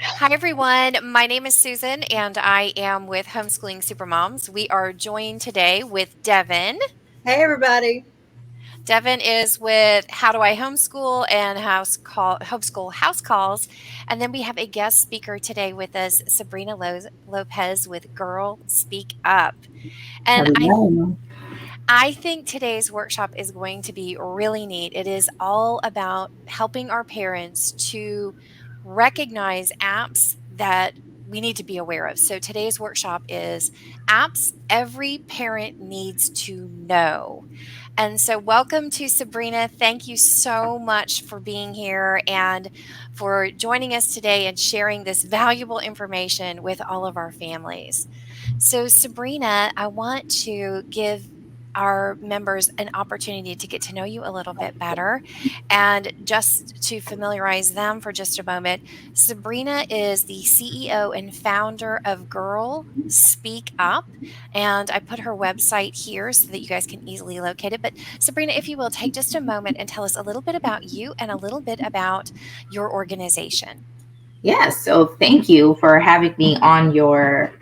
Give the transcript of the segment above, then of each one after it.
Hi, everyone. My name is Susan, and I am with Homeschooling Supermoms. We are joined today with Devin. Hey, everybody. Devin is with How Do I Homeschool and Homeschool House Calls. And then we have a guest speaker today with us, Sabrina Lopez with Girl Speak Up. And Hello. I think today's workshop is going to be really neat. It is all about helping our parents to recognize apps that we need to be aware of. So today's workshop is apps every parent needs to know. And so, welcome to Sabrina. Thank you so much for being here and for joining us today and sharing this valuable information with all of our families. So, Sabrina, I want to give our members an opportunity to get to know you a little bit better. And just to familiarize them for just a moment, Sabrina is the CEO and founder of Girl Speak Up. And I put her website here so that you guys can easily locate it. But Sabrina, if you will, take just a moment and tell us a little bit about you and a little bit about your organization. Yes, so thank you for having me on your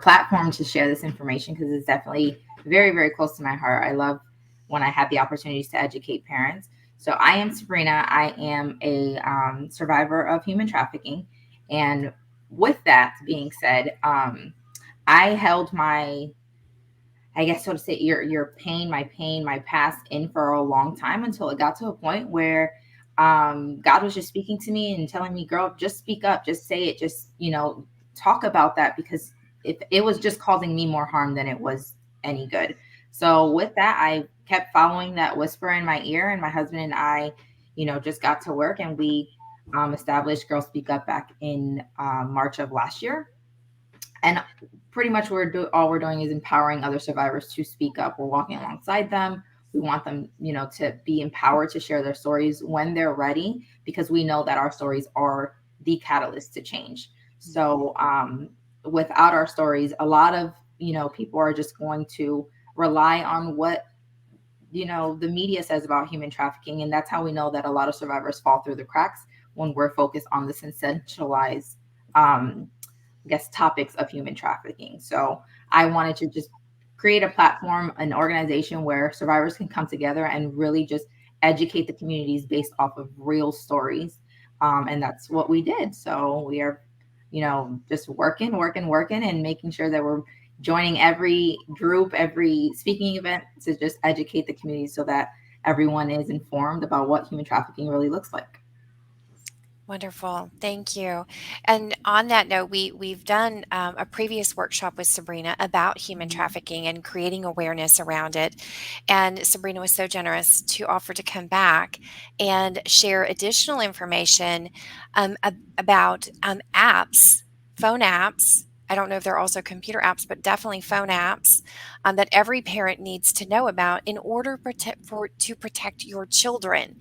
platform to share this information because it's definitely very, very close to my heart. I love when I have the opportunities to educate parents. So I am Sabrina. I am a survivor of human trafficking, and with that being said, I held my, I guess so to say, your pain, my past in for a long time until it got to a point where God was just speaking to me and telling me, girl, just speak up, just say it, just, talk about that because if it was just causing me more harm than it was any good. So with that, I kept following that whisper in my ear, and my husband and I, just got to work, and we established Girl Speak Up back in March of last year. And pretty much all we're doing is empowering other survivors to speak up. We're walking alongside them. We want them, to be empowered to share their stories when they're ready, because we know that our stories are the catalyst to change. So without our stories, a lot of people are just going to rely on what the media says about human trafficking, and that's how we know that a lot of survivors fall through the cracks when we're focused on the sensationalized I guess, topics of human trafficking. So I wanted to just create a platform, an organization where survivors can come together and really just educate the communities based off of real stories. And that's what we did. So we are, just working, and making sure that we're joining every group, every speaking event to just educate the community so that everyone is informed about what human trafficking really looks like. Wonderful. Thank you. And on that note, we've done a previous workshop with Sabrina about human trafficking and creating awareness around it. And Sabrina was so generous to offer to come back and share additional information about apps, phone apps. I don't know if they're also computer apps, but definitely phone apps that every parent needs to know about in order to protect your children.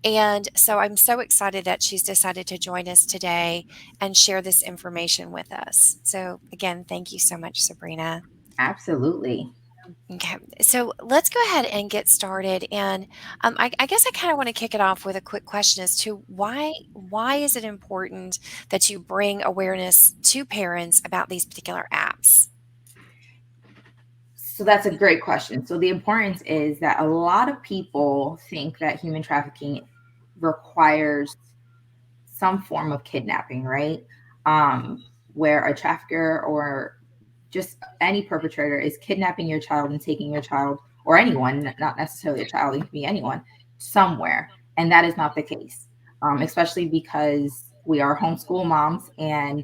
And so I'm so excited that she's decided to join us today and share this information with us. So, again, thank you so much, Sabrina. Absolutely. Okay, so let's go ahead and get started. And I guess I kind of want to kick it off with a quick question as to why is it important that you bring awareness to parents about these particular apps? So that's a great question. So the importance is that a lot of people think that human trafficking requires some form of kidnapping, right? Where a trafficker or just any perpetrator is kidnapping your child and taking your child, or anyone, not necessarily a child, it can be anyone, somewhere. And that is not the case, especially because we are homeschool moms, and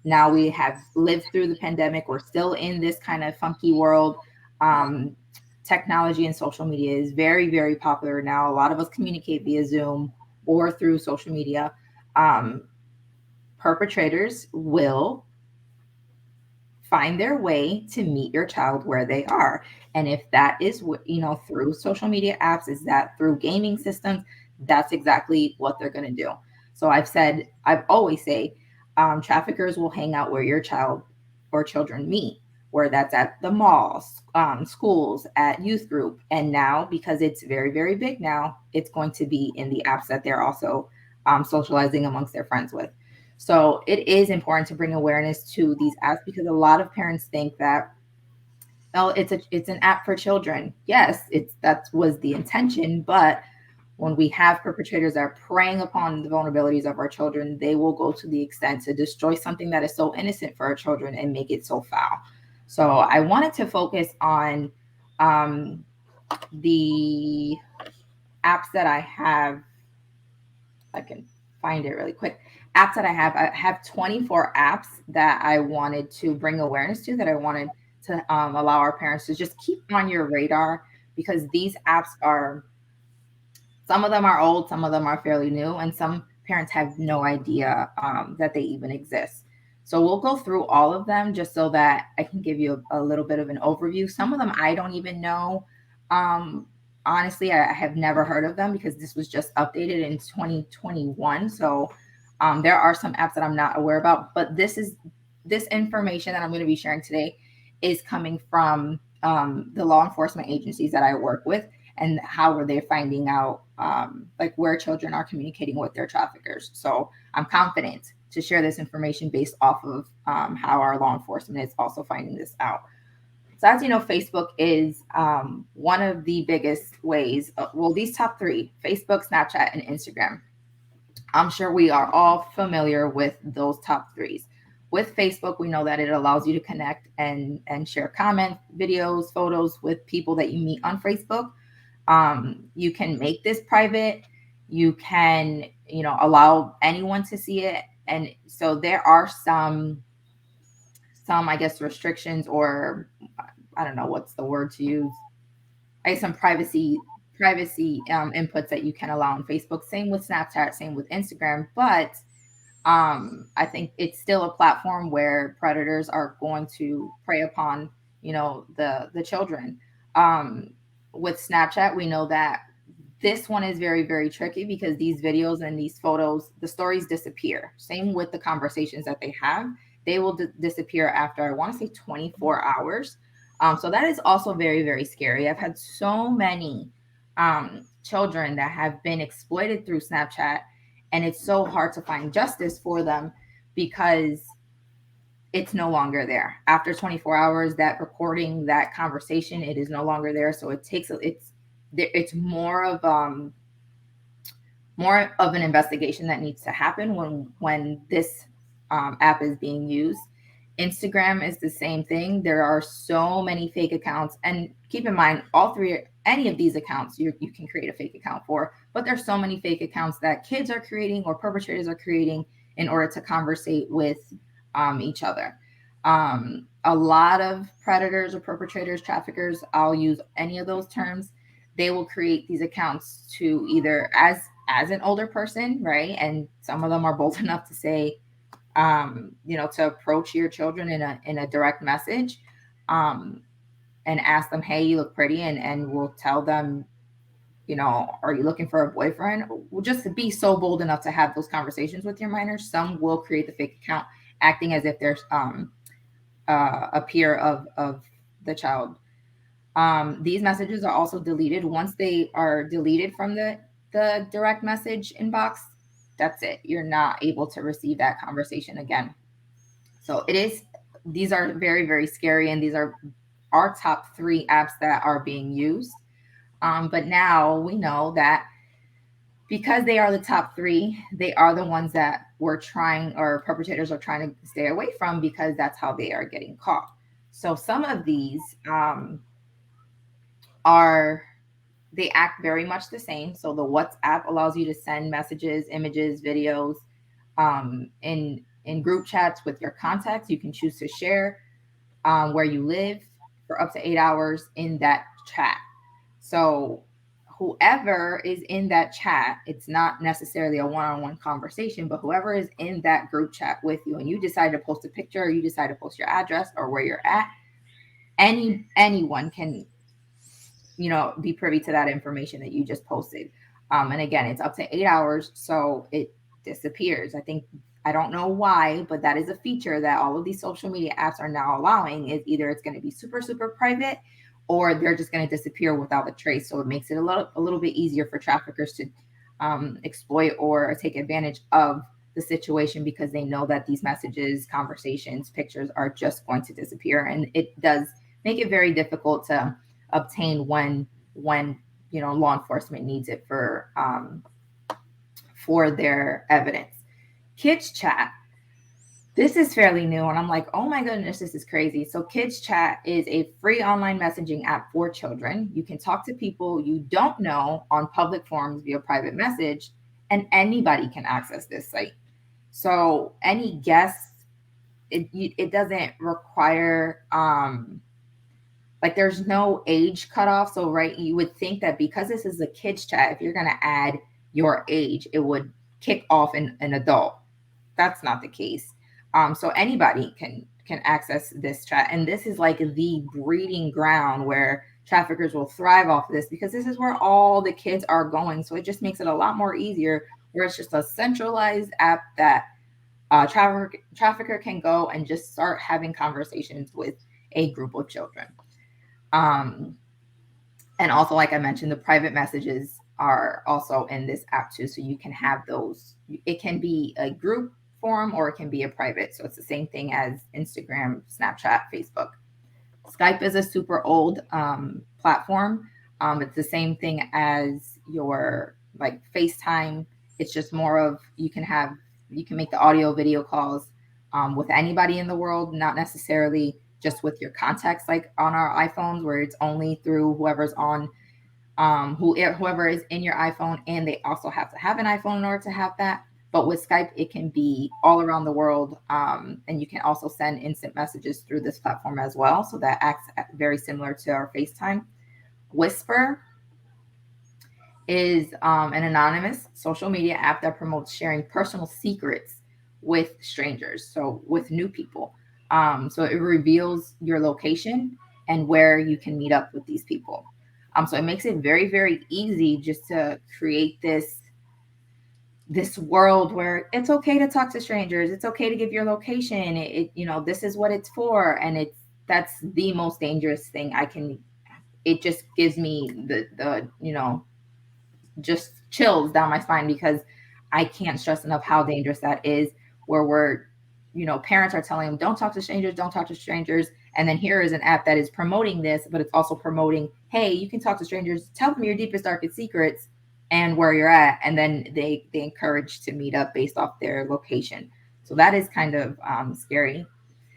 now we have lived through the pandemic. We're still in this kind of funky world. Um, Technology and social media is very, very popular now. A lot of us communicate via Zoom or through social media. um, Perpetrators will find their way to meet your child where they are. And if that is through social media apps, is that through gaming systems, that's exactly what they're going to do. So I've always say, traffickers will hang out where your child or children meet, where that's at the malls, schools, at youth group. And now, because it's very, very big now, it's going to be in the apps that they're also socializing amongst their friends with. So it is important to bring awareness to these apps because a lot of parents think that, oh, it's an app for children. Yes, it's that was the intention, but when we have perpetrators that are preying upon the vulnerabilities of our children, they will go to the extent to destroy something that is so innocent for our children and make it so foul. So I wanted to focus on um, the apps that I have. I can find it really quick. Apps that I have 24 apps that I wanted to bring awareness to, that I wanted to allow our parents to just keep on your radar, because these apps are, some of them are old, some of them are fairly new, and some parents have no idea that they even exist. So we'll go through all of them just so that I can give you a little bit of an overview. Some of them I don't even know. Um, Honestly, I have never heard of them because this was just updated in 2021. So there are some apps that I'm not aware about, but this information that I'm going to be sharing today is coming from the law enforcement agencies that I work with, and how are they finding out like where children are communicating with their traffickers. So I'm confident to share this information based off of how our law enforcement is also finding this out. So as you know, Facebook is one of the biggest ways. Well, these top three: Facebook, Snapchat, and Instagram. I'm sure we are all familiar with those top threes. With Facebook, we know that it allows you to connect and share comments, videos, photos with people that you meet on Facebook. You can make this private. You can, allow anyone to see it. And so there are some, I guess, restrictions, or I don't know what's the word to use. I guess some privacy inputs that you can allow on Facebook. Same with Snapchat, same with Instagram. But I think it's still a platform where predators are going to prey upon, the children. Um, with Snapchat, we know that this one is very, very tricky because these videos and these photos, the stories disappear. Same with the conversations that they have. They will disappear after, I want to say, 24 hours. So that is also very, very scary. I've had so many children that have been exploited through Snapchat, and it's so hard to find justice for them because it's no longer there. After 24 hours, that recording, that conversation, it is no longer there. So it's more of an investigation that needs to happen when this app is being used. Instagram is the same thing. There are so many fake accounts, and keep in mind, all three, any of these accounts, you can create a fake account for. But there's so many fake accounts that kids are creating or perpetrators are creating in order to conversate with each other. A lot of predators or perpetrators, traffickers, I'll use any of those terms. They will create these accounts to either as an older person, right? And some of them are bold enough to say, to approach your children in a direct message, um, and ask them, "Hey, you look pretty," and we'll tell them, "Are you looking for a boyfriend?" We'll just be so bold enough to have those conversations with your minors. Some will create the fake account, acting as if they're a peer of the child. These messages are also deleted. Once they are deleted from the direct message inbox, that's it. You're not able to receive that conversation again. So these are very, very scary, and these are our top three apps that are being used. But now we know that because they are the top three, they are the ones that we're trying, or perpetrators are trying to stay away from, because that's how they are getting caught. So some of these are they act very much the same. So the WhatsApp allows you to send messages, images, videos in group chats with your contacts. You can choose to share where you live for up to 8 hours in that chat. So whoever is in that chat, it's not necessarily a one-on-one conversation, but whoever is in that group chat with you, and you decide to post a picture, or you decide to post your address or where you're at, anyone can be privy to that information that you just posted. And again, it's up to 8 hours, so it disappears. I don't know why, but that is a feature that all of these social media apps are now allowing. Is either it's going to be super, super private, or they're just going to disappear without a trace. So it makes it a little bit easier for traffickers to exploit or take advantage of the situation because they know that these messages, conversations, pictures are just going to disappear. And it does make it very difficult to obtain when law enforcement needs it for their evidence. Kids chat, this is fairly new, and I'm like, oh my goodness, this is crazy. So Kids Chat is a free online messaging app for children. You can talk to people you don't know on public forums via private message, and anybody can access this site. So any guests, it doesn't require like there's no age cutoff. So right, you would think that because this is a Kids Chat, if you're gonna add your age, it would kick off an adult. That's not the case. So anybody can access this chat, and this is like the breeding ground where traffickers will thrive off of this because this is where all the kids are going. So it just makes it a lot more easier, where it's just a centralized app that trafficker can go and just start having conversations with a group of children. Um, and also, like I mentioned, the private messages are also in this app too, so you can have those. It can be a group forum or it can be a private, so it's the same thing as Instagram, Snapchat, Facebook. Skype is a super old platform. It's the same thing as your like FaceTime. It's just more of you can make the audio video calls with anybody in the world, not necessarily just with your contacts like on our iPhones, where it's only through whoever's on whoever is in your iPhone, and they also have to have an iPhone in order to have that. But with Skype, it can be all around the world, and you can also send instant messages through this platform as well. So that acts very similar to our FaceTime. Whisper is an anonymous social media app that promotes sharing personal secrets with strangers, so with new people. So it reveals your location and where you can meet up with these people. So it makes it very, very easy just to create this world where it's okay to talk to strangers. It's okay to give your location. This is what it's for. And that's the most dangerous thing it just gives me the just chills down my spine, because I can't stress enough how dangerous that is, where parents are telling them, don't talk to strangers, don't talk to strangers. And then here is an app that is promoting this, but it's also promoting, hey, you can talk to strangers, tell them your deepest, darkest secrets and where you're at. And then they encourage to meet up based off their location. So that is kind of scary.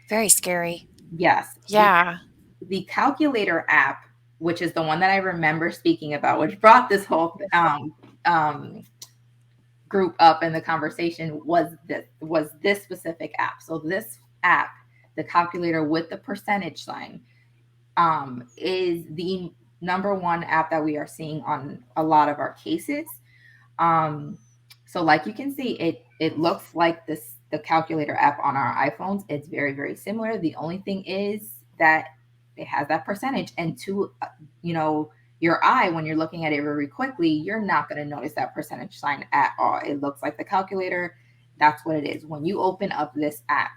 Very scary. Yes. Yeah. The calculator app, which is the one that I remember speaking about, which brought this whole group up in the conversation, was this specific app. So this app, the calculator with the percentage sign, is the number one app that we are seeing on a lot of our cases. So like you can see, it looks like the calculator app on our iPhones. It's very, very similar. The only thing is that it has that percentage, and to your eye, when you're looking at it very quickly, you're not going to notice that percentage sign at all. It looks like the calculator. That's what it is. When you open up this app,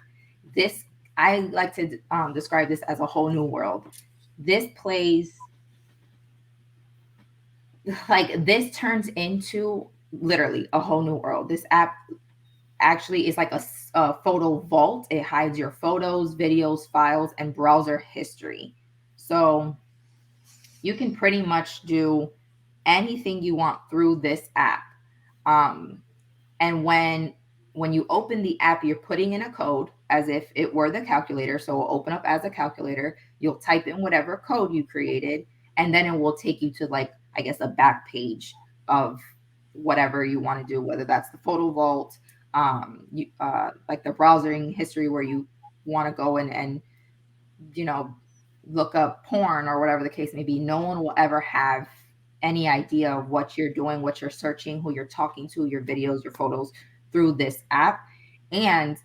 I like to describe this as a whole new world. This turns into literally a whole new world. This app actually is like a photo vault. It hides your photos, videos, files, and browser history. So you can pretty much do anything you want through this app. And when you open the app, you're putting in a code as if it were the calculator. So it'll open up as a calculator. You'll type in whatever code you created, and then it will take you to, like, I guess, a back page of whatever you want to do, whether that's the photo vault, like the browsing history, where you want to go and look up porn or whatever the case may be. No one will ever have any idea of what you're doing, what you're searching, who you're talking to, your videos, your photos, through this app. And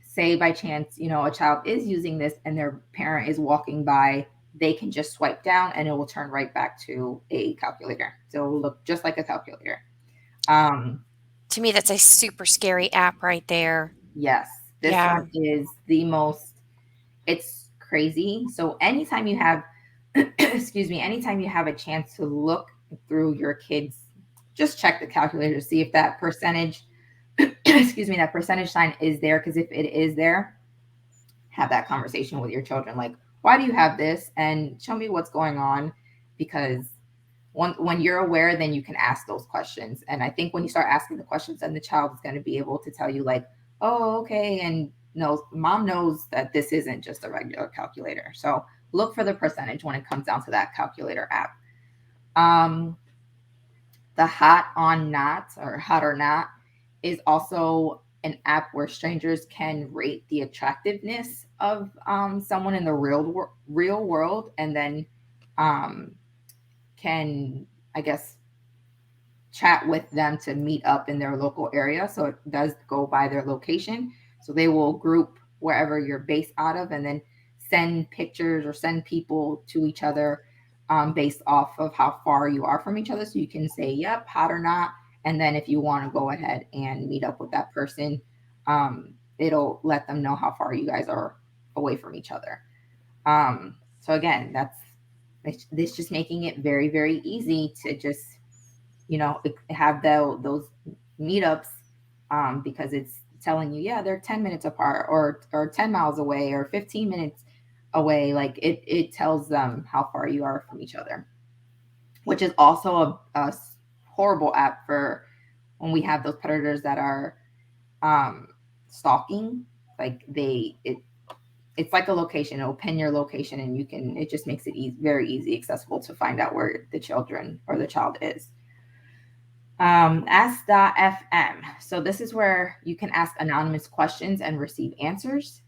say by chance, a child is using this and their parent is walking by, they can just swipe down and it will turn right back to a calculator. So it will look just like a calculator. To me, that's a super scary app right there. Yes, this one is the most, it's crazy. So anytime you have, anytime you have a chance to look through your kids, just check the calculator to see if that percentage excuse me, that percentage sign is there, because if it is there, have that conversation with your children, like, why do you have this, and show me what's going on. Because when you're aware, then you can ask those questions. And I think when you start asking the questions, then the child is going to be able to tell you, like, oh, okay, and knows, mom knows that this isn't just a regular calculator. So look for the percentage when it comes down to that calculator app. The Hot on Not, or Hot or Not, is also an app where strangers can rate the attractiveness of someone in the real world, and then um, can, I guess, chat with them to meet up in their local area. So it does go by their location. So they will group wherever you're based out of, and then send pictures or send people to each other based off of how far you are from each other. So you can say, yep, hot or not. And then if you want to go ahead and meet up with that person, it'll let them know how far you guys are away from each other. So again, this just making it very, very easy to just, have those meetups, because it's telling you, yeah, they're 10 minutes apart, or 10 miles away, or 15 minutes away. Like it tells them how far you are from each other, which is also a horrible app for when we have those predators that are stalking. Like it's like a location. It'll pin your location, and it just makes it very easy accessible to find out where the children or the child is. Ask.fm. So this is where you can ask anonymous questions and receive answers.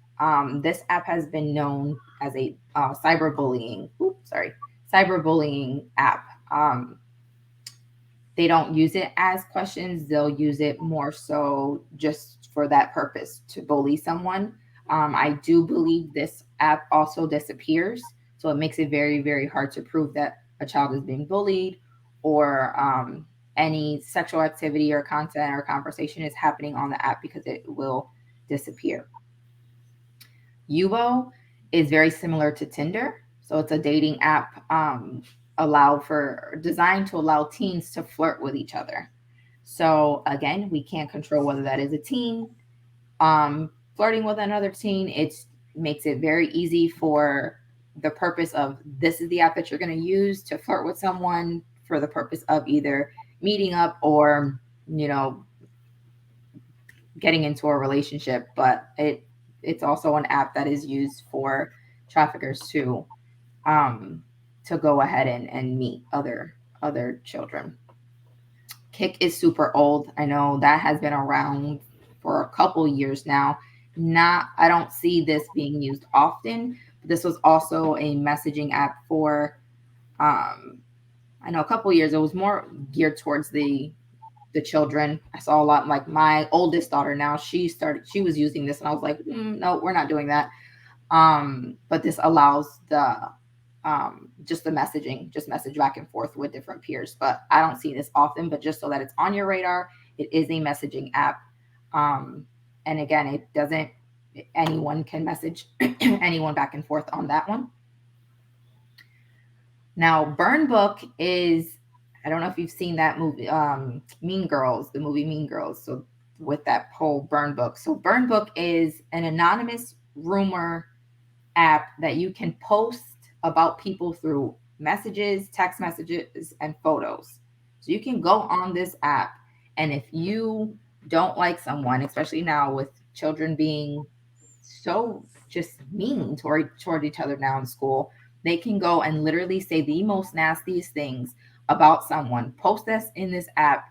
This app has been known as a cyberbullying app. They don't use it as questions. They'll use it more so just for that purpose, to bully someone. I do believe this app also disappears. So it makes it very, very hard to prove that a child is being bullied, or any sexual activity or content or conversation is happening on the app, because it will disappear. Yubo is very similar to Tinder. So it's a dating app designed to allow teens to flirt with each other. So again, we can't control whether that is a teen flirting with another teen. It makes it very easy for the purpose of, this is the app that you're going to use to flirt with someone, for the purpose of either meeting up or, getting into a relationship. But it's also an app that is used for traffickers to go ahead and meet other children. Kick is super old. I know that has been around for a couple years now. I don't see this being used often. But this was also a messaging app for I know a couple years. It was more geared towards the children. I saw a lot, like my oldest daughter now, she was using this, and I was like, no, we're not doing that. But this allows just the messaging, just message back and forth with different peers. But I don't see this often, but just so that it's on your radar, it is a messaging app. And again, anyone can message anyone back and forth on that one. Now, Burn Book is, I don't know if you've seen that movie, Mean Girls, the movie Mean Girls. So with that whole Burn Book. So Burn Book is an anonymous rumor app that you can post about people through messages, text messages, and photos. So you can go on this app, and if you don't like someone, especially now with children being so just mean toward each other now in school, they can go and literally say the most nastiest things about someone, post this in this app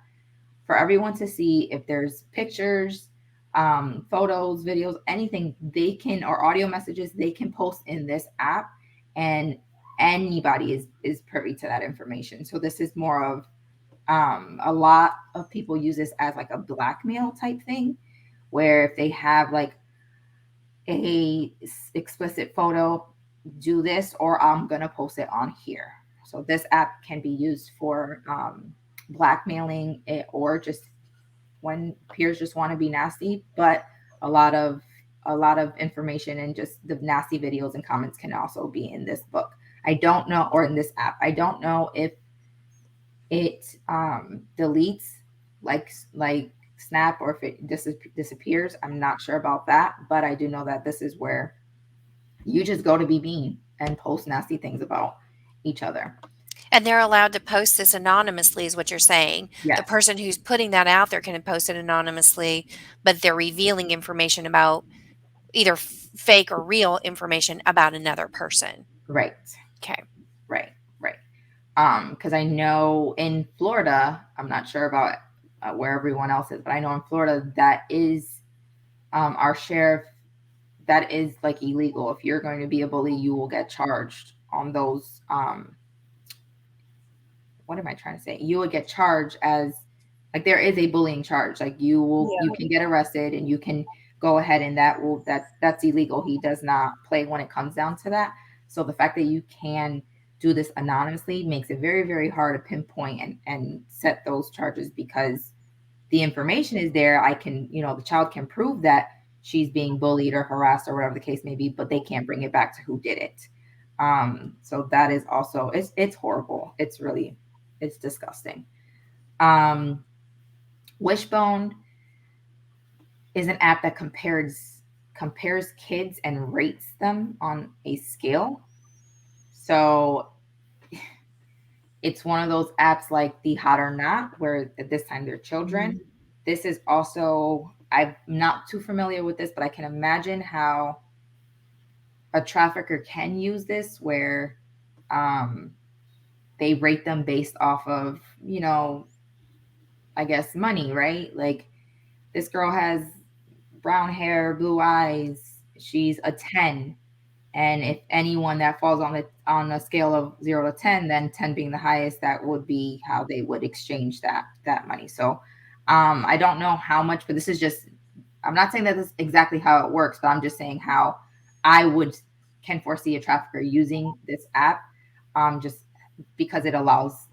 for everyone to see. If there's pictures, photos, videos, anything they can, or audio messages, they can post in this app, and anybody is privy to that information. So this is more of a lot of people use this as like a blackmail type thing, where if they have like a explicit photo, do this, or I'm gonna post it on here. So this app can be used for blackmailing it, or just when peers just want to be nasty. But a lot of information and just the nasty videos and comments can also be in this book. I don't know, or in this app. I don't know if it deletes like snap or if it disappears. I'm not sure about that, but I do know that this is where you just go to be mean and post nasty things about each other. And they're allowed to post this anonymously, is what you're saying. The Yes, person who's putting that out there can post it anonymously, but they're revealing information about either fake or real information about another person. right, Okay. right, right. Because I know in Florida, I'm not sure about where everyone else is, but I know in Florida that is our sheriff. That is like illegal. If you're going to be a bully, you will get charged on those. What am I trying to say? You would get charged as like there is a bullying charge. Like you Yeah. can get arrested and you can go ahead and that's illegal. He does not play when it comes down to that. So the fact that you can do this anonymously makes it very, very hard to pinpoint and set those charges because the information is there. I can, the child can prove that she's being bullied or harassed or whatever the case may be, but they can't bring it back to who did it. So that is also it's horrible. It's disgusting. Um, Wishbone is an app that compares kids and rates them on a scale. So it's one of those apps like the Hot or Not, where at this time they're children. This is also I'm not too familiar with this, but I can imagine how a trafficker can use this, where um, they rate them based off of I guess money, right? Like this girl has brown hair, blue eyes. She's a 10. And if anyone that falls on a scale of 0 to 10, then 10 being the highest, that would be how they would exchange that money. So I don't know how much, but this is just I'm not saying that this is exactly how it works, but I'm just saying how I would can foresee a trafficker using this app, just because it allows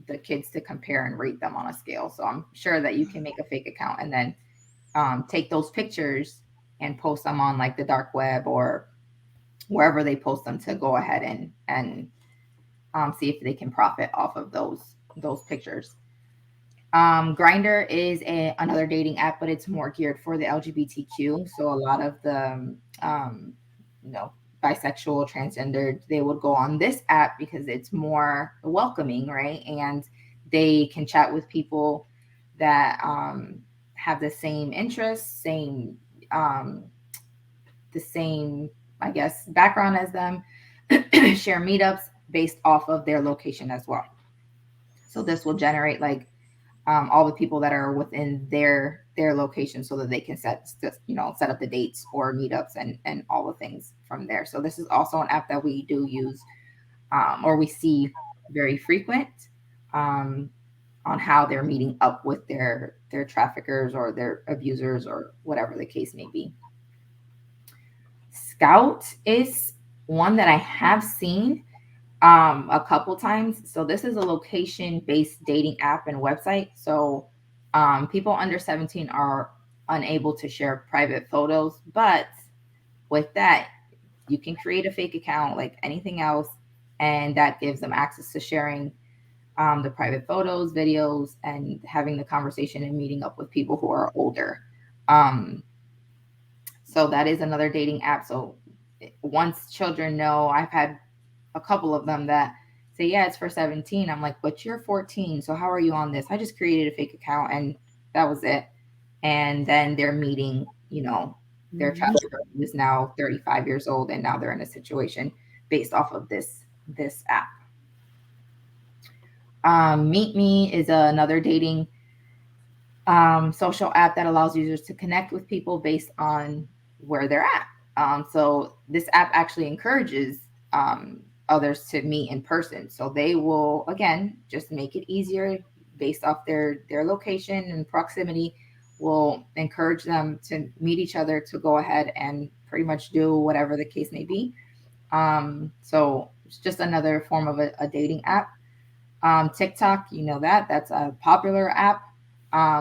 the kids to compare and rate them on a scale. So I'm sure that you can make a fake account and then take those pictures and post them on like the dark web or wherever they post them to go ahead and see if they can profit off of those pictures. Grinder is another dating app, but it's more geared for the LGBTQ. So a lot of the you know bisexual, transgender, they would go on this app because it's more welcoming, right? And they can chat with people that have the same interests, um, the same, I guess, background as them, share meetups based off of their location as well. So this will generate like all the people that are within their location so that they can set up the dates or meetups and all the things from there. So this is also an app that we do use or we see very frequent um, on how they're meeting up with their traffickers or their abusers or whatever the case may be. Scout is one that I have seen a couple times. So this is a location based dating app and website. So people under 17 are unable to share private photos, but with that, you can create a fake account like anything else, and that gives them access to sharing the private photos, videos, and having the conversation and meeting up with people who are older. Um, so that is another dating app. So once children know, I've had a couple of them that say, yeah, it's for 17. I'm like, but you're 14. So how are you on this? I just created a fake account and that was it. And then they're meeting, their trafficker who is now 35 years old and now they're in a situation based off of this app. Meet Me is another dating social app that allows users to connect with people based on where they're at. So this app actually encourages others to meet in person. So they will again just make it easier based off their location and proximity. Will encourage them to meet each other to go ahead and pretty much do whatever the case may be. So it's just another form of a dating app. TikTok, that's a popular app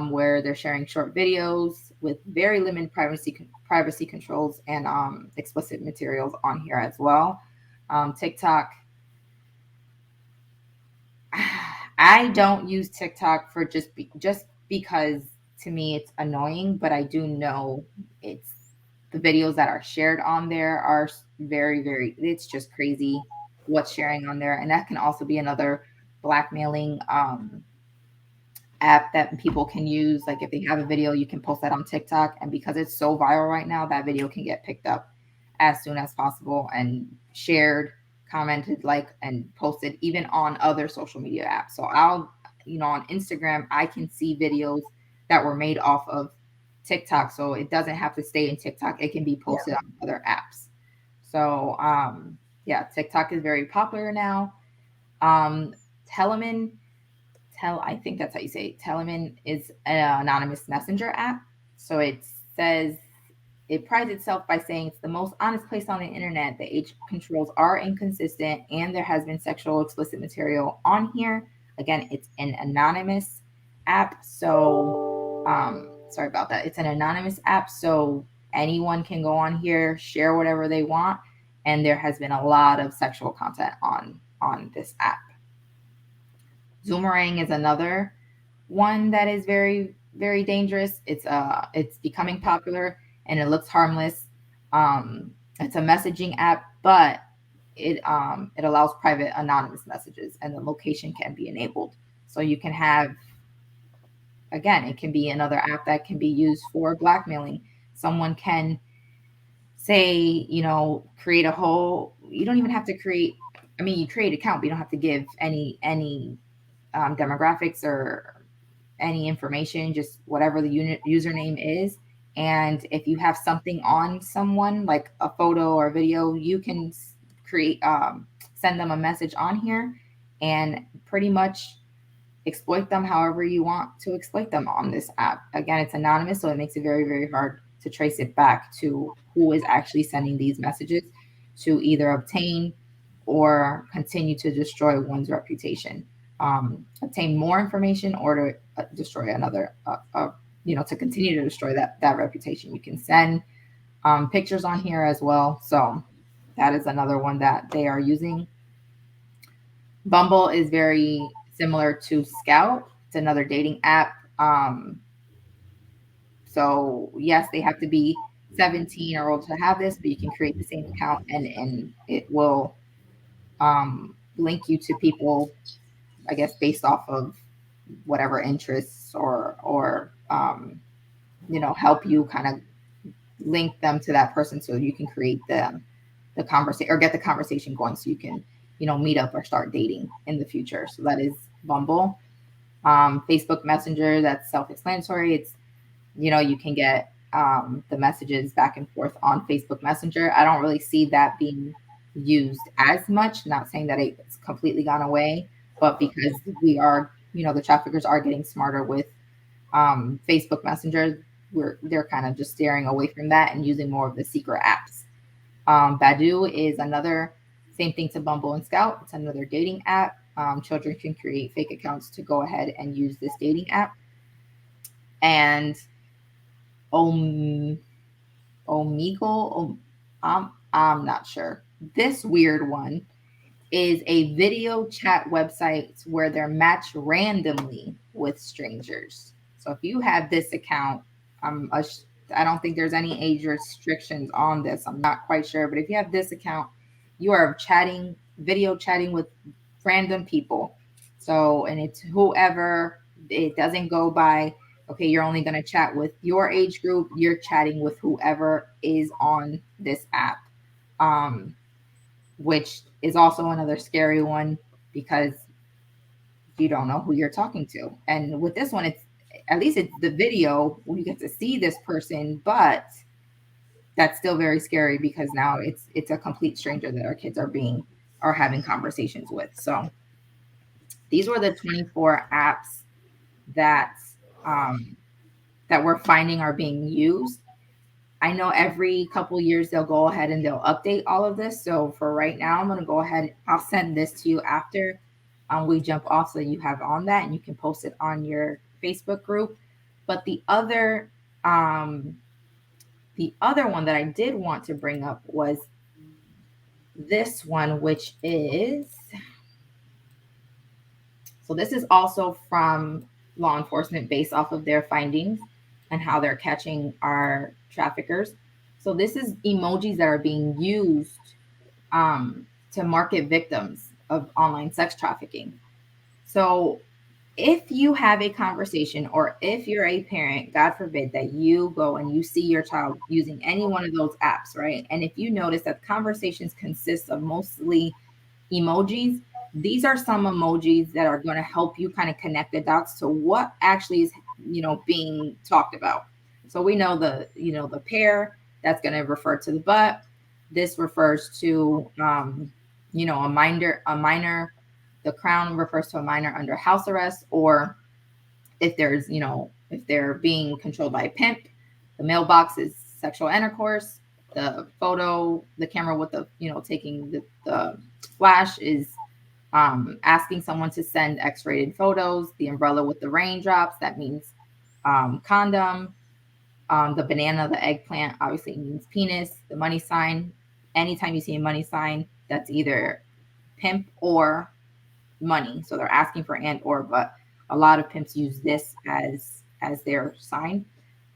where they're sharing short videos with very limited privacy controls and explicit materials on here as well. TikTok, I don't use TikTok for just because to me it's annoying, but I do know it's the videos that are shared on there are very, very, it's just crazy what's sharing on there. And that can also be another blackmailing app that people can use. Like if they have a video, you can post that on TikTok. And because it's so viral right now, that video can get picked up as soon as possible and shared, commented, like, and posted even on other social media apps. So on Instagram, I can see videos that were made off of TikTok. So it doesn't have to stay in TikTok. It can be posted on other apps. So yeah, TikTok is very popular now. Telemann, I think that's how you say it. Telemann is an anonymous messenger app. So it says it prides itself by saying it's the most honest place on the internet. The age controls are inconsistent and there has been sexual explicit material on here. Again, it's an anonymous app. So sorry about that. It's an anonymous app. So anyone can go on here, share whatever they want. And there has been a lot of sexual content on this app. Zoomerang is another one that is very, very dangerous. It's becoming popular and it looks harmless. It's a messaging app, but it allows private anonymous messages and the location can be enabled. So you can have, again, it can be another app that can be used for blackmailing. Someone can say, create a whole, you don't even have to create, I mean, you create an account, but you don't have to give any demographics or any information, just whatever the username is. And if you have something on someone, like a photo or video, you can create, send them a message on here and pretty much exploit them however you want to exploit them on this app. Again, it's anonymous, so it makes it very, very hard to trace it back to who is actually sending these messages to either obtain or continue to destroy one's reputation, obtain more information, or to destroy another, to continue to destroy that reputation. You can send pictures on here as well. So that is another one that they are using. Bumble is very similar to Scout. It's another dating app. So yes, they have to be 17 or older to have this, but you can create the same account and it will link you to people, I guess, based off of whatever interests or help you kind of link them to that person so you can create the conversation or get the conversation going so you can, meet up or start dating in the future. So that is Bumble. Facebook Messenger, that's self-explanatory. It's, you can get the messages back and forth on Facebook Messenger. I don't really see that being used as much. Not saying that it's completely gone away, but because we are, the traffickers are getting smarter with Facebook Messenger, they're kind of just steering away from that and using more of the secret apps. Badoo is another, same thing to Bumble and Scout. It's another dating app. Children can create fake accounts to go ahead and use this dating app. And Omegle, I'm not sure. This weird one is a video chat website where they're matched randomly with strangers. So if you have this account, I don't think there's any age restrictions on this. I'm not quite sure, but if you have this account, you are video chatting with random people. So, and it's whoever, it doesn't go by, okay, you're only going to chat with your age group. You're chatting with whoever is on this app, which is also another scary one because you don't know who you're talking to. And with this one, at least it's the video when you get to see this person, but that's still very scary because now it's a complete stranger that our kids are having conversations with. So these were the 24 apps that that we're finding are being used. I know every couple years they'll go ahead and they'll update all of this. So for right now, I'm going to go ahead. I'll send this to you after we jump off so you have on that and you can post it on your Facebook group. But the other one that I did want to bring up was this one, which is, so this is also from law enforcement based off of their findings. and how they're catching our traffickers. So this is emojis that are being used to market victims of online sex trafficking. So if you have a conversation, or if you're a parent, God forbid, that you go and you see your child using any one of those apps, right? And if you notice that conversations consist of mostly emojis, these are some emojis that are going to help you kind of connect the dots to what actually is, being talked about. So we know the pair, that's going to refer to the butt. This refers to a minor. The crown refers to a minor under house arrest, or if they're being controlled by a pimp. The mailbox is sexual intercourse. The photo, the camera with the, taking the flash is asking someone to send X-rated photos. The umbrella with the raindrops, that means condom. The banana, the eggplant, obviously means penis. The money sign, anytime you see a money sign, that's either pimp or money. So they're asking for and or, but a lot of pimps use this as their sign.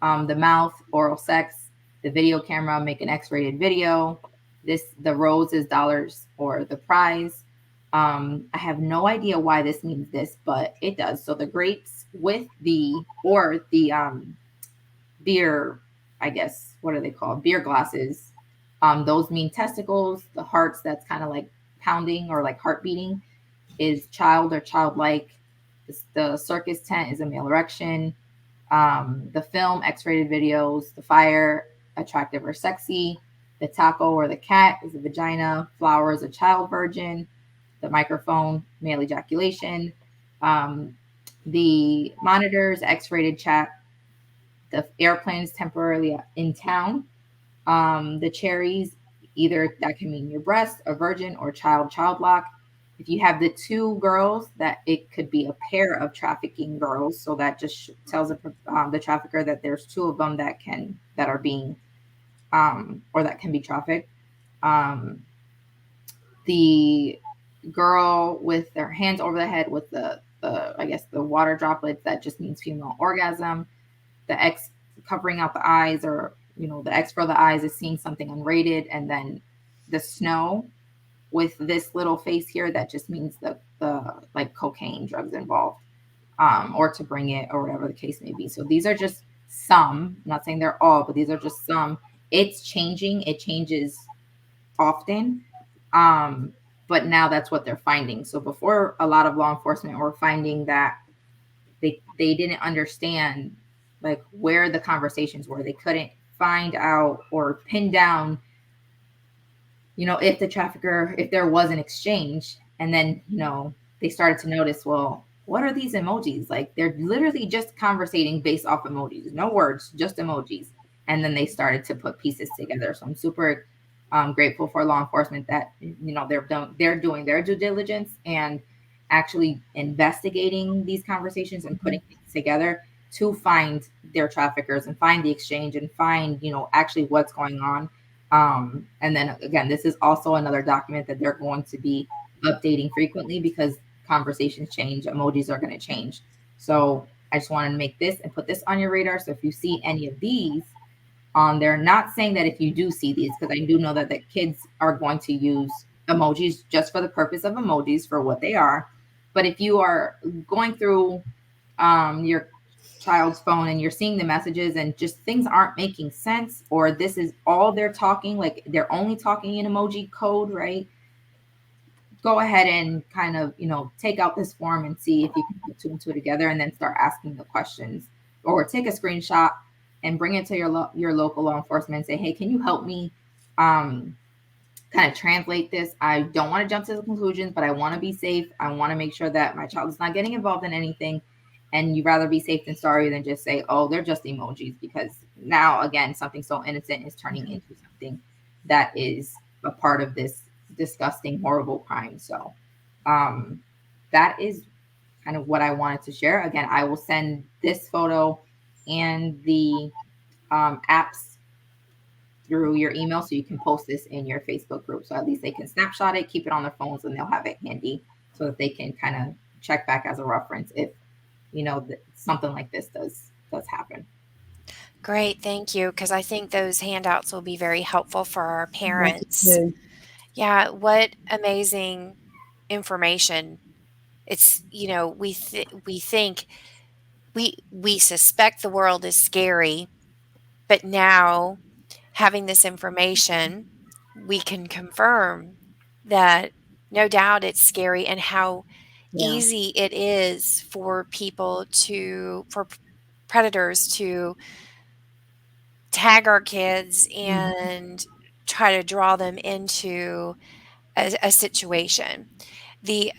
The mouth, oral sex. The video camera, make an X-rated video. The rose is dollars or the prize. I have no idea why this means this, but it does. So the grapes with the beer, I guess, what are they called? Beer glasses. Those mean testicles. The hearts, that's kind of like pounding or like heart beating, is child or childlike. The circus tent is a male erection. The film, X-rated videos. The fire, attractive or sexy. The taco or the cat is a vagina. Flower is a child virgin. The microphone, male ejaculation. Um, the monitors, X-rated chat. The airplane is temporarily in town. The cherries, either that can mean your breast, a virgin, or childlock. If you have the two girls, that it could be a pair of trafficking girls. So that just tells the trafficker that there's two of them that are being or that can be trafficked. Um, the girl with their hands over the head with the I guess the water droplets, that just means female orgasm. The X covering out the eyes, or the X for the eyes, is seeing something unrated. And then the snow with this little face here, that just means the like cocaine drugs involved, or to bring it, or whatever the case may be. So these are just some. I'm not saying they're all, but these are just some. It's changing. It changes often. Um, but now that's what they're finding. So before, a lot of law enforcement were finding that they didn't understand like where the conversations were. They couldn't find out or pin down, if there was an exchange. And then, they started to notice, well, what are these emojis? Like, they're literally just conversating based off emojis, no words, just emojis. And then they started to put pieces together. So I'm super grateful for law enforcement that, they're doing their due diligence and actually investigating these conversations and putting things together to find their traffickers and find the exchange and find, actually what's going on. And then again, this is also another document that they're going to be updating frequently, because conversations change, emojis are going to change. So I just wanted to make this and put this on your radar. So if you see any of these on there, not saying that if you do see these, because I do know that the kids are going to use emojis just for the purpose of emojis, for what they are. But if you are going through your child's phone and you're seeing the messages and just things aren't making sense, or this is all they're talking, like they're only talking in emoji code, right? Go ahead and kind of, take out this form and see if you can put two and two together, and then start asking the questions, or take a screenshot and bring it to your local law enforcement and say, hey, can you help me kind of translate this? I don't want to jump to the conclusions, but I want to be safe. I want to make sure that my child is not getting involved in anything. And you'd rather be safe than sorry than just say, oh, they're just emojis, because now, again, something so innocent is turning into something that is a part of this disgusting, horrible crime. So that is kind of what I wanted to share. Again, I will send this photo and the apps through your email, so you can post this in your Facebook group. So at least they can snapshot it, keep it on their phones, and they'll have it handy so that they can kind of check back as a reference if something like this does happen. Great, thank you, because I think those handouts will be very helpful for our I do parents. too. Yeah, what amazing information. It's, we think we suspect the world is scary, but now having this information, we can confirm that no doubt it's scary and how Yeah. easy it is for predators to tag our kids Mhm. and try to draw them into a situation. The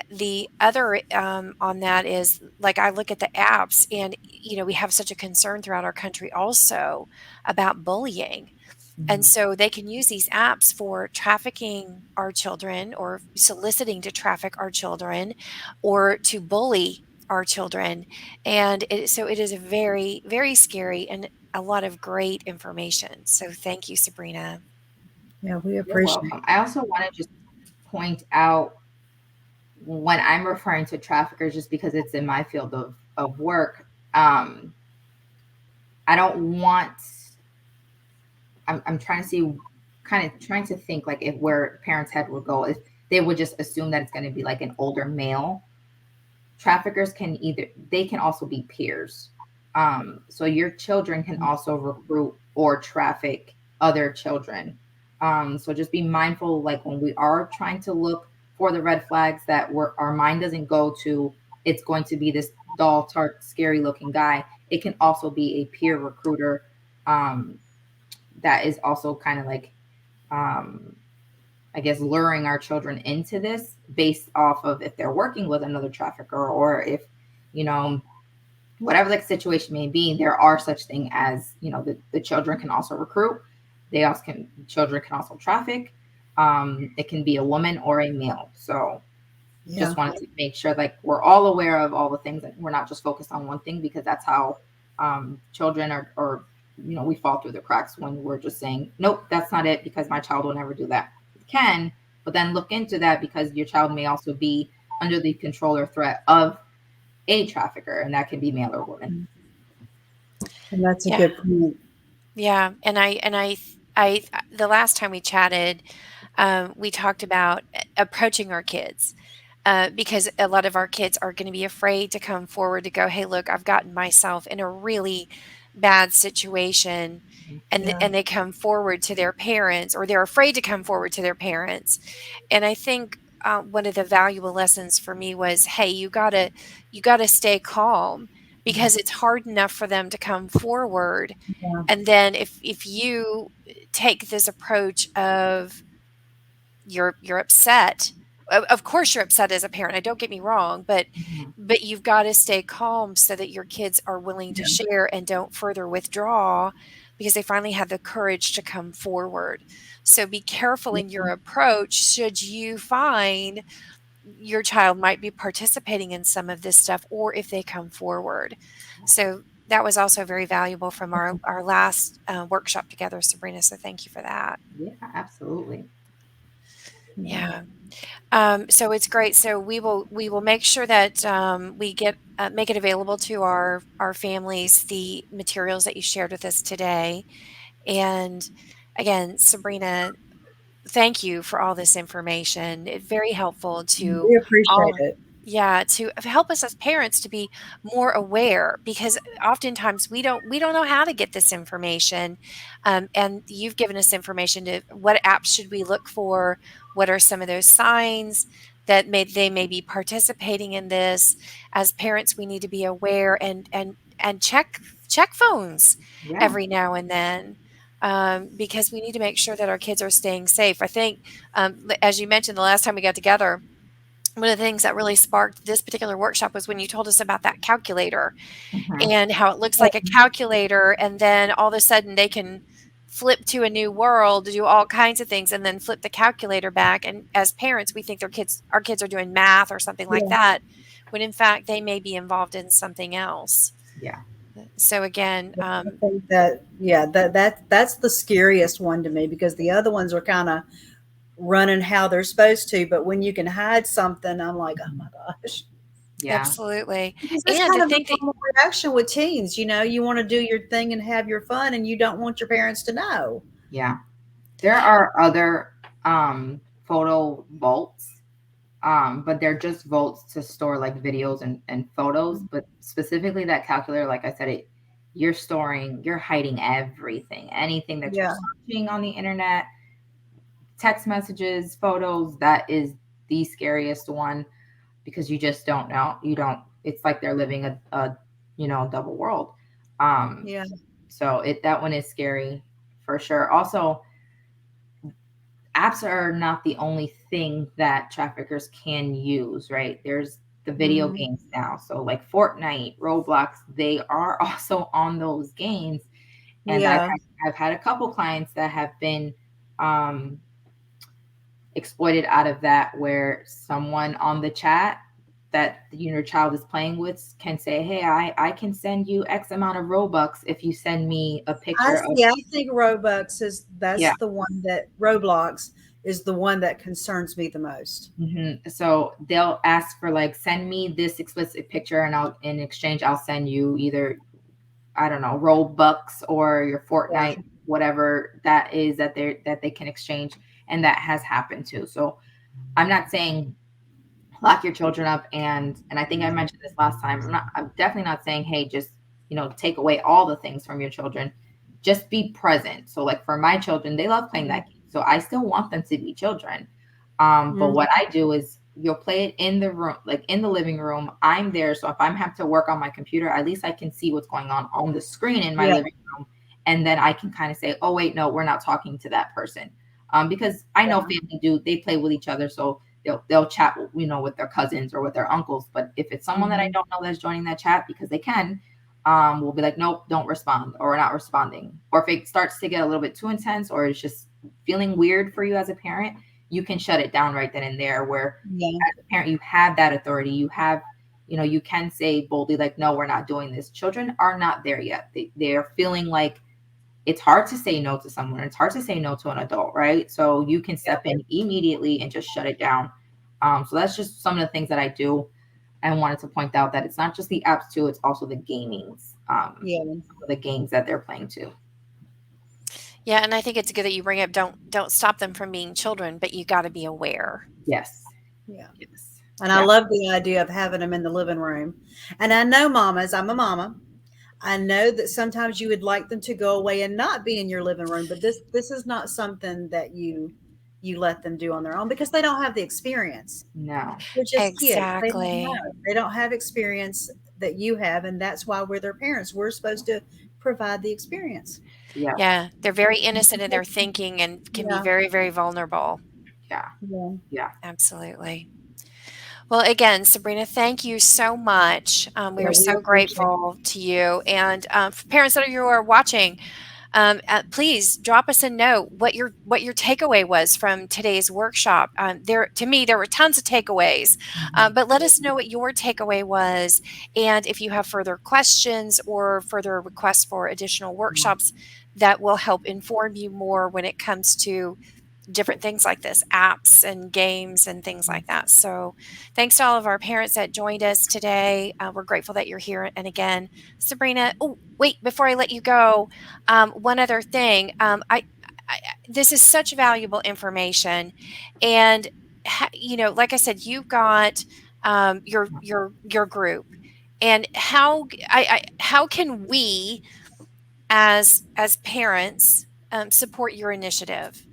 other, on that is, like, I look at the apps and, we have such a concern throughout our country also about bullying. And Mhm. so they can use these apps for trafficking our children or soliciting to traffic our children or to bully our children. And so it is a very, very scary and a lot of great information. So thank you, Sabrina. Yeah, we You're appreciate welcome. I also want to just point out when I'm referring to traffickers, just because it's in my field of work, um, I don't want, I'm trying to see, kind of trying to think like if where parents' head would go, if they would just assume that it's going to be like an older male. Traffickers can either, they can also be peers. So your children can it. also recruit or traffic other children. So just be mindful, like when we are trying to look for the red flags, that our mind doesn't go to it's going to be this dull, tart, scary looking guy. It can also be a peer recruiter, um, that is also kind of like, um, I guess, luring our children into this based off of if they're working with another trafficker, or if, you know, whatever the situation may be, there are such thing as, the children can also recruit. Children can also traffic. It can be a woman or a male. So Yeah. just wanted to make sure like we're all aware of all the things, that we're not just focused on one thing, because that's how, children or we fall through the cracks when we're just saying nope, that's not it, because my child will never do that. It can, but then look into that, because your child may also be under the control or threat of a trafficker, and that can be male or woman. And that's a Yeah. good point. Yeah, the last time we chatted, we talked about approaching our kids, because a lot of our kids are going to be afraid to come forward to go, "Hey, look, I've gotten myself in a really bad situation," Yeah. and they come forward to their parents, or they're afraid to come forward to their parents. And I think, one of the valuable lessons for me was, "Hey, you gotta stay calm." Mhm. Because it's hard enough for them to come forward, Yeah. and then if you take this approach of you're upset, of course you're upset as a parent, don't get me wrong, but Mhm. you've gotta stay calm so that your kids are willing to Yeah. share and don't further withdraw because they finally have the courage to come forward. So be careful in your Yeah. approach should you find your child might be participating in some of this stuff or if they come forward. So that was also very valuable from our last, workshop together, Sabrina, so thank you for that. Yeah, absolutely. Yeah. Yeah. So it's great. So we will make sure that, we make it available to our families, the materials that you shared with us today. And again, Sabrina, thank you for all this information. It's very helpful to We appreciate all. it. Yeah, to help us as parents to be more aware because oftentimes we don't know how to get this information. And you've given us information to what apps should we look for? What are some of those signs that they may be participating in this? As parents, we need to be aware and check phones Yeah. every now and then, because we need to make sure that our kids are staying safe. I think, as you mentioned the last time we got together, one of the things that really sparked this particular workshop was when you told us about that calculator Mhm. and how it looks like a Oh, calculator, and then all of a sudden they can flip to a new world, do all kinds of things, and then flip the calculator back. And as parents, we think our kids are doing math or something like yeah. that, when in fact they may be involved in something else. Yeah. So again, I think that yeah, that's the scariest one to me because the other ones are kind of running how they're supposed to, but when you can hide something, I'm like, oh my Mhm. gosh. Yeah. Absolutely. Because that's And kind to of a think that normal reaction with teens. You want to do your thing and have your fun, and you don't want your parents to know. Yeah. There are other photo vaults, but they're just vaults to store like videos and photos. But specifically that calculator, like I said, you're hiding everything, anything that you're Yeah, searching on the internet, text messages, photos. That is the scariest one because you just don't know. You don't. It's like they're living a double world. Um, yeah. so that one is scary for sure. Also, apps are not the only thing that traffickers can use, right? There's the video Mhm. games now. So like Fortnite, Roblox, they are also on those games. And Yeah. I've had a couple clients that have been um, exploited out of that, where someone on the chat that your child is playing with can say, hey, I can send you X amount of Robux if you send me a I picture of. yeah, I think Robux is Yeah. that's the one that Roblox is the one that concerns me the most. So they'll ask for like, send me this explicit picture, and in exchange, I'll send you either, I don't know, Robux or your Yeah. Fortnite, whatever that is that they can exchange, and that has happened too. So I'm not saying lock your children up, and I think I mentioned this last time. I'm definitely not saying, hey, just take away all the things from your children. Just be present. So like for my children, they love playing that game. So I still want them to be children. But Mhm. what I do is you'll play it in the room, like in the living room. I'm there. So if I'm have to work on my computer, at least I can see what's going on the screen in my Yeah. living room. And then I can kind of say, oh, wait, no, we're not talking to that person. Because I know Yeah. family they play with each other. So they'll chat, with their cousins or with their uncles. But if it's someone that I Mhm. don't know that's joining that chat, because they can, we'll be like, nope, don't respond, or we're not responding. Or if it starts to get a little bit too intense, or it's just feeling weird for you as a parent, you can shut it down right then and there. Where Yeah. as a parent, you have that authority. You can say boldly, like, no, we're not doing this. Children are not there yet. They're feeling like it's hard to say no to someone. It's hard to say no to an adult, right? So you can step in immediately and just shut it down. So that's just some of the things that I do. I wanted to point out that it's not just the apps too; it's also the gamings, Yeah. the games that they're playing too. yeah, and I think it's good that you bring up don't stop them from being children, but you got to be aware. Yes, Yeah. yes, And I yeah, love the idea of having them in the living room. And I know mamas, I'm a mama. I know that sometimes you would like them to go away and not be in your living room, but this is not something that you let them do on their own because they don't have the experience. no, They're just kids. They don't Exactly. know. They don't have experience that you have, and that's why we're their parents. We're supposed to provide the experience. yeah, Yeah, they're very innocent in their thinking and can be Yeah. very, very vulnerable. yeah, Yeah. yeah. Absolutely. Well, again, Sabrina, thank you so much. We Yeah, are we so appreciate grateful to you. And for parents that you are watching, please drop us a note what your takeaway was from today's workshop. To me, there were tons of takeaways, Mhm. but let us know what your takeaway was, and if you have further questions or further requests for additional workshops that will help inform you more when it comes to different things like this, apps and games and things like that. So, thanks to all of our parents that joined us today. We're grateful that you're here. And again, Sabrina, oh, wait, before I let you go, one other thing. This is such valuable information. And, like I said, you've got your group. And how can we as parents support your initiative?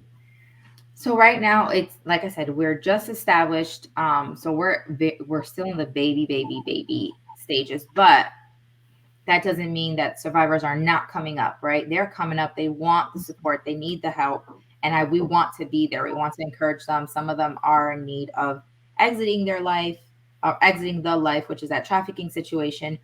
So right now, it's like I said, we're just established. So we're still in the baby stages, but that doesn't mean that survivors are not coming up, right? They're coming up. They want the support. They need the help. And we want to be there. We want to encourage them. Some of them are in need of exiting their life or exiting the life, which is that trafficking situation,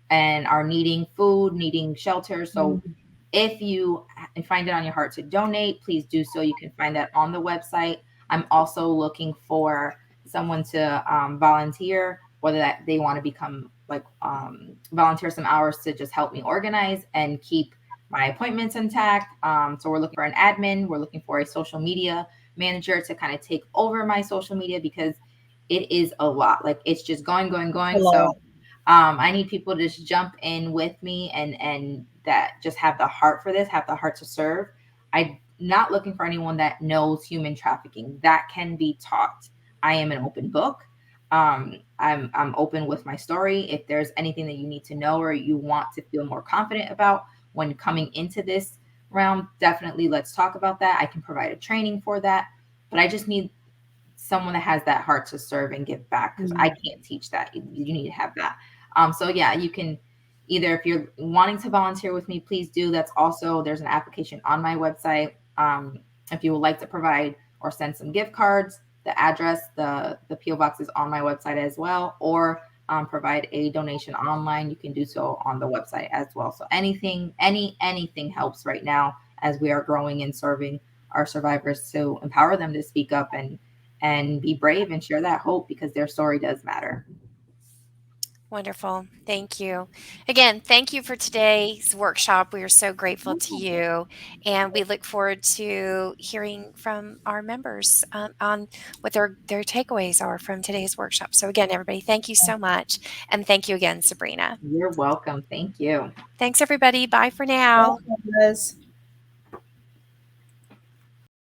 and are needing food, needing shelter. So you. if you find it on your heart to donate, please do so. You can find that on the website. I'm also looking for someone to volunteer, whether that they want to become like volunteer some hours to just help me organize and keep my appointments intact. So we're looking for an admin. We're looking for a social media manager to kind of take over my social media because it is a lot. Like it's just going, going, A going. So lot. I need people to just jump in with me and that just have the heart for this, have the heart to serve. I'm not looking for anyone that knows human trafficking. That can be taught. I am an open book. I'm open with my story. If there's anything that you need to know or you want to feel more confident about when coming into this realm, definitely let's talk about that. I can provide a training for that, but I just need someone that has that heart to serve and give back because I Mhm. can't teach that. You need to have that. So yeah, you can either if you're wanting to volunteer with me, please do. That's also there's an application on my website. If you would like to provide or send some gift cards, the address, the PO box is on my website as well, or provide a donation online. You can do so on the website as well. So anything helps right now as we are growing and serving our survivors to empower them to speak up and be brave and share that hope because their story does matter. Wonderful. Thank you. Again, thank you for today's workshop. We are so grateful to you. And we look forward to hearing from our members on what their takeaways are from today's workshop. So, again, everybody, thank you so much. And thank you again, Sabrina. You're welcome. Thank you. Thanks, everybody. Bye for Bye, now. guys.